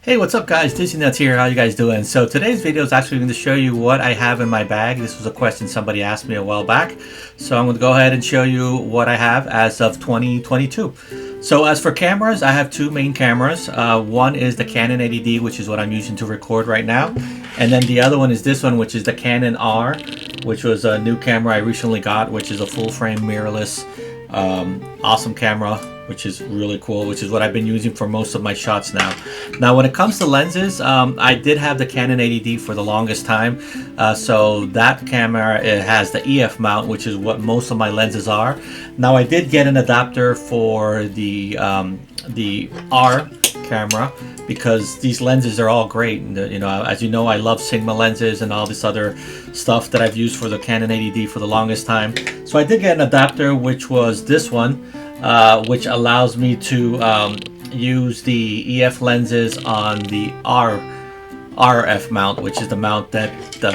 Hey, what's up guys? Disney Nuts here. How you guys doing? So today's video is actually going to show you what I have in my bag. This was a question somebody asked me a while back. So I'm going to go ahead and show you what I have as of 2022. So as for cameras, I have two main cameras. One is the Canon 80D, which is what I'm using to record right now. And then the other one is this one, which is the Canon R, which was a new camera I recently got, which is a full frame mirrorless, awesome camera, which is really cool, which is what I've been using for most of my shots now. Now, when it comes to lenses, I did have the Canon 80D for the longest time. So that camera, it has the EF mount, which is what most of my lenses are. Now, I did get an adapter for the R camera because these lenses are all great. And, you know, as you know, I love Sigma lenses and all this other stuff that I've used for the Canon 80D for the longest time. So I did get an adapter, which was this one, which allows me to use the EF lenses on the RF mount, which is the mount that the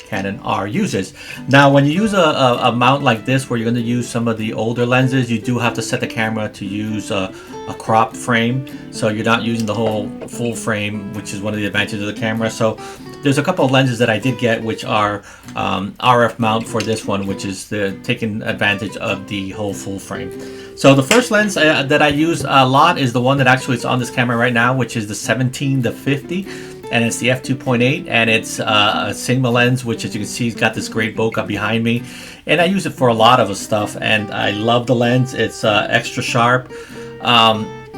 Canon R uses. Now, when you use a mount like this, where you're going to use some of the older lenses, you do have to set the camera to use a cropped frame, so you're not using the whole full frame, which is one of the advantages of the camera. So there's a couple of lenses that I did get, which are RF mount for this one, which is taking advantage of the whole full frame. So the first lens that I use a lot is the one that actually is on this camera right now, which is the 17-50. And it's the f2.8, and it's a Sigma lens, which, as you can see, has got this great bokeh behind me. And I use it for a lot of stuff, and I love the lens. It's extra sharp,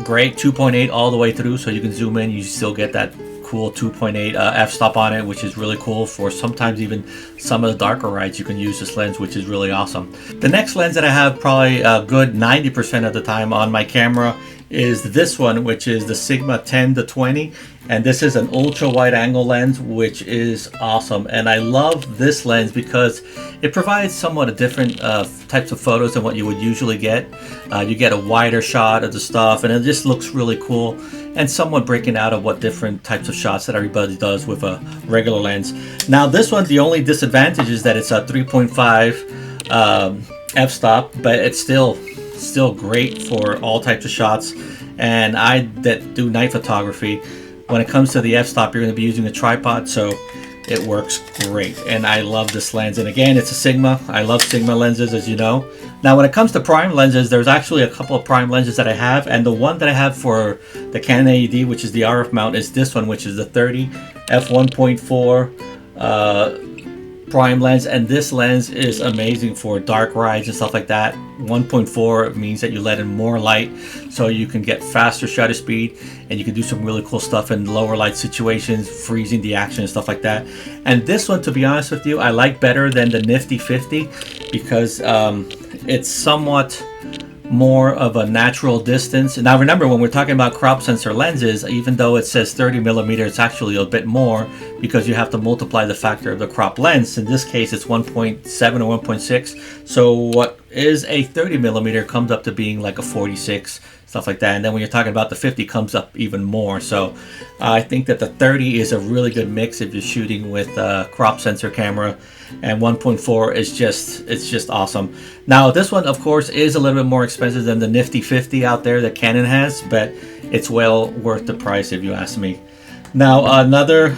great 2.8 all the way through, so you can zoom in, you still get that cool 2.8 f-stop on it, which is really cool for sometimes even some of the darker rides. You can use this lens, which is really awesome. The next lens that I have probably a good 90% of the time on my camera is this one, which is the Sigma 10-20, and this is an ultra wide angle lens, which is awesome. And I love this lens because it provides somewhat a different types of photos than what you would usually get. You get a wider shot of the stuff, and it just looks really cool and somewhat breaking out of what different types of shots that everybody does with a regular lens. Now, this one, the only disadvantage is that it's a 3.5 f-stop, but it's still great for all types of shots. And I that do night photography, when it comes to the f-stop, you're going to be using a tripod, so it works great. And I love this lens. And again, it's a Sigma. I love Sigma lenses, as you know. Now, when it comes to prime lenses, there's actually a couple of prime lenses that I have, and the one that I have for the Canon 80D, which is the RF mount, is this one, which is the 30 f1.4 prime lens. And this lens is amazing for dark rides and stuff like that. 1.4 means that you let in more light, so you can get faster shutter speed, and you can do some really cool stuff in lower light situations, freezing the action and stuff like that. And this one, to be honest with you, I like better than the nifty 50 because it's somewhat more of a natural distance. Now remember, when we're talking about crop sensor lenses, even though it says 30mm, it's actually a bit more because you have to multiply the factor of the crop lens. In this case, it's 1.7 or 1.6. So what is a 30mm comes up to being like a 46, stuff like that. And then when you're talking about the 50, comes up even more. So I think that the 30 is a really good mix if you're shooting with a crop sensor camera, and 1.4 is just awesome. Now, this one, of course, is a little bit more expensive than the nifty 50 out there that Canon has, but it's well worth the price if you ask me. Now, another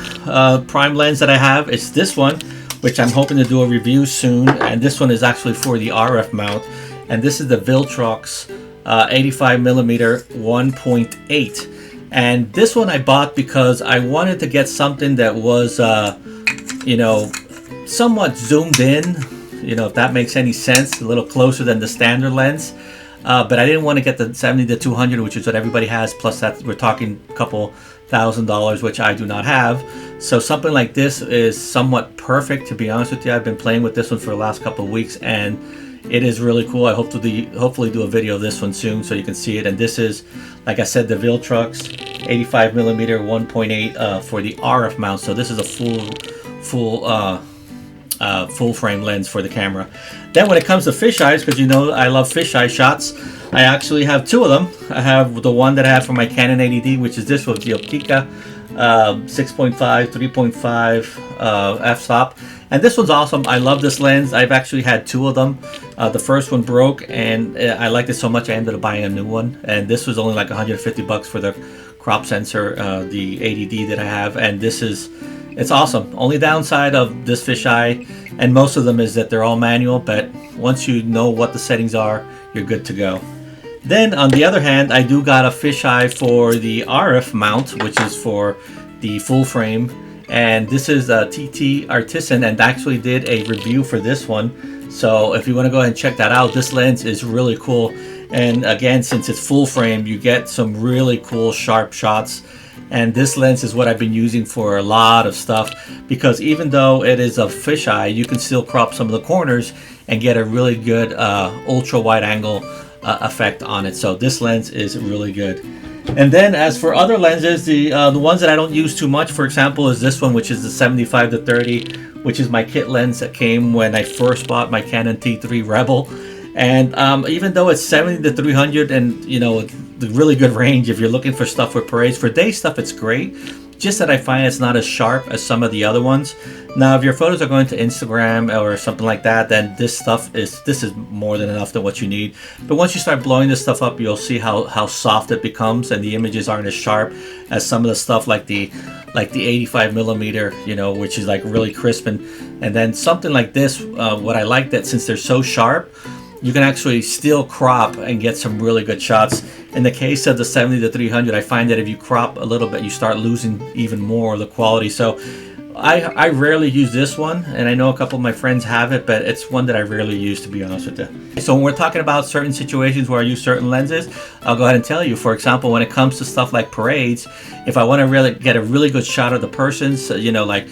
prime lens that I have is this one, which I'm hoping to do a review soon. And this one is actually for the RF mount, and this is the Viltrox 85mm 1.8. And this one I bought because I wanted to get something that was, you know, somewhat zoomed in, you know, if that makes any sense, a little closer than the standard lens. But I didn't want to get the 70-200, which is what everybody has, plus that we're talking a couple $1,000, which I do not have. So something like this is somewhat perfect, to be honest with you. I've been playing with this one for the last couple of weeks, and it is really cool. I hope to hopefully do a video of this one soon so you can see it. And this is, like I said, the Viltrox 85mm 1.8 for the RF mount. So this is a full frame lens for the camera. Then when it comes to fisheyes, because you know I love fisheye shots, I actually have two of them. I have the one that I have for my Canon 80D, which is this one, the Optica 6.5 3.5 f-stop, and this one's awesome. I love this lens. I've actually had two of them. The first one broke, and I liked it so much I ended up buying a new one, and this was only like 150 bucks for the crop sensor, the 80D that I have, and it's awesome. Only downside of this fisheye, and most of them, is that they're all manual, but once you know what the settings are, you're good to go. Then on the other hand, I do got a fisheye for the RF mount, which is for the full frame, and this is a TT Artisan, and actually did a review for this one. So if you want to go ahead and check that out, this lens is really cool. And again, since it's full frame, you get some really cool sharp shots. And this lens is what I've been using for a lot of stuff, because even though it is a fisheye, you can still crop some of the corners and get a really good ultra wide angle effect on it. So this lens is really good. And then as for other lenses, the ones that I don't use too much, for example, is this one, which is the 75-30, which is my kit lens that came when I first bought my Canon T3 Rebel. And even though it's 70-300, and you know, the really good range if you're looking for stuff with parades, for day stuff it's great, just that I find it's not as sharp as some of the other ones. Now if your photos are going to Instagram or something like that, then this is more than enough than what you need. But once you start blowing this stuff up, you'll see how soft it becomes, and the images aren't as sharp as some of the stuff like the 85mm, you know, which is like really crisp. And then something like this, what I like, that since they're so sharp, you can actually still crop and get some really good shots. In the case of the 70-300, I find that if you crop a little bit, you start losing even more of the quality. So I rarely use this one, and I know a couple of my friends have it, but it's one that I rarely use, to be honest with you. So when we're talking about certain situations where I use certain lenses, I'll go ahead and tell you. For example, when it comes to stuff like parades, if I want to really get a really good shot of the person's, you know, like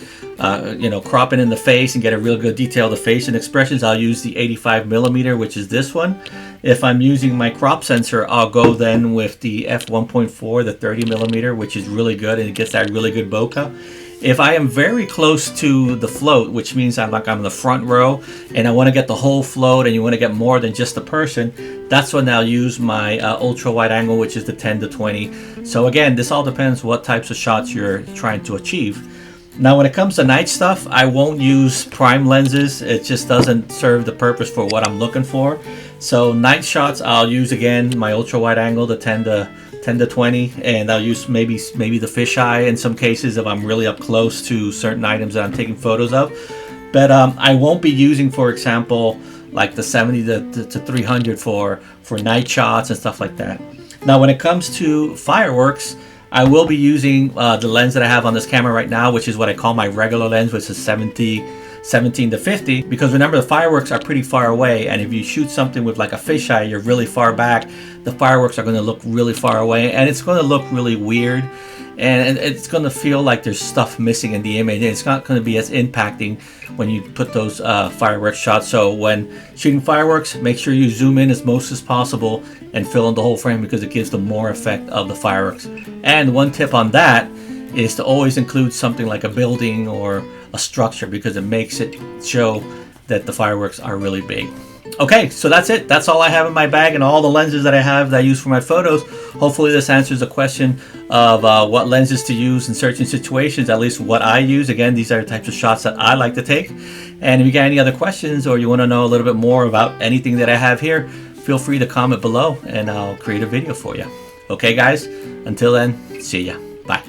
cropping in the face and get a real good detail of the face and expressions, I'll use the 85mm, which is this one. If I'm using my crop sensor, I'll go then with the f1.4, the 30mm, which is really good, and it gets that really good bokeh. If I am very close to the float, which means I'm in the front row and I want to get the whole float and you want to get more than just the person, that's when I'll use my ultra wide angle, which is the 10-20. So again, this all depends what types of shots you're trying to achieve. Now when it comes to night stuff, I won't use prime lenses. It just doesn't serve the purpose for what I'm looking for. So night shots, I'll use again my ultra wide angle, the 10-20, and I'll use maybe the fisheye in some cases if I'm really up close to certain items that I'm taking photos of. But I won't be using, for example, like the 70-300 for night shots and stuff like that. Now when it comes to fireworks, I will be using the lens that I have on this camera right now, which is what I call my regular lens, which is 17-50, because remember, the fireworks are pretty far away, and if you shoot something with like a fisheye, you're really far back, the fireworks are going to look really far away, and it's going to look really weird, and it's going to feel like there's stuff missing in the image, and it's not going to be as impacting when you put those fireworks shots. So when shooting fireworks, make sure you zoom in as most as possible and fill in the whole frame, because it gives the more effect of the fireworks. And one tip on that is to always include something like a building or a structure, because it makes it show that the fireworks are really big. Okay, so that's it. That's all I have in my bag and all the lenses that I have that I use for my photos. Hopefully this answers the question of what lenses to use in certain situations, at least what I use. Again, these are the types of shots that I like to take. And if you got any other questions or you want to know a little bit more about anything that I have here, feel free to comment below and I'll create a video for you. Okay guys, until then, see ya. Bye.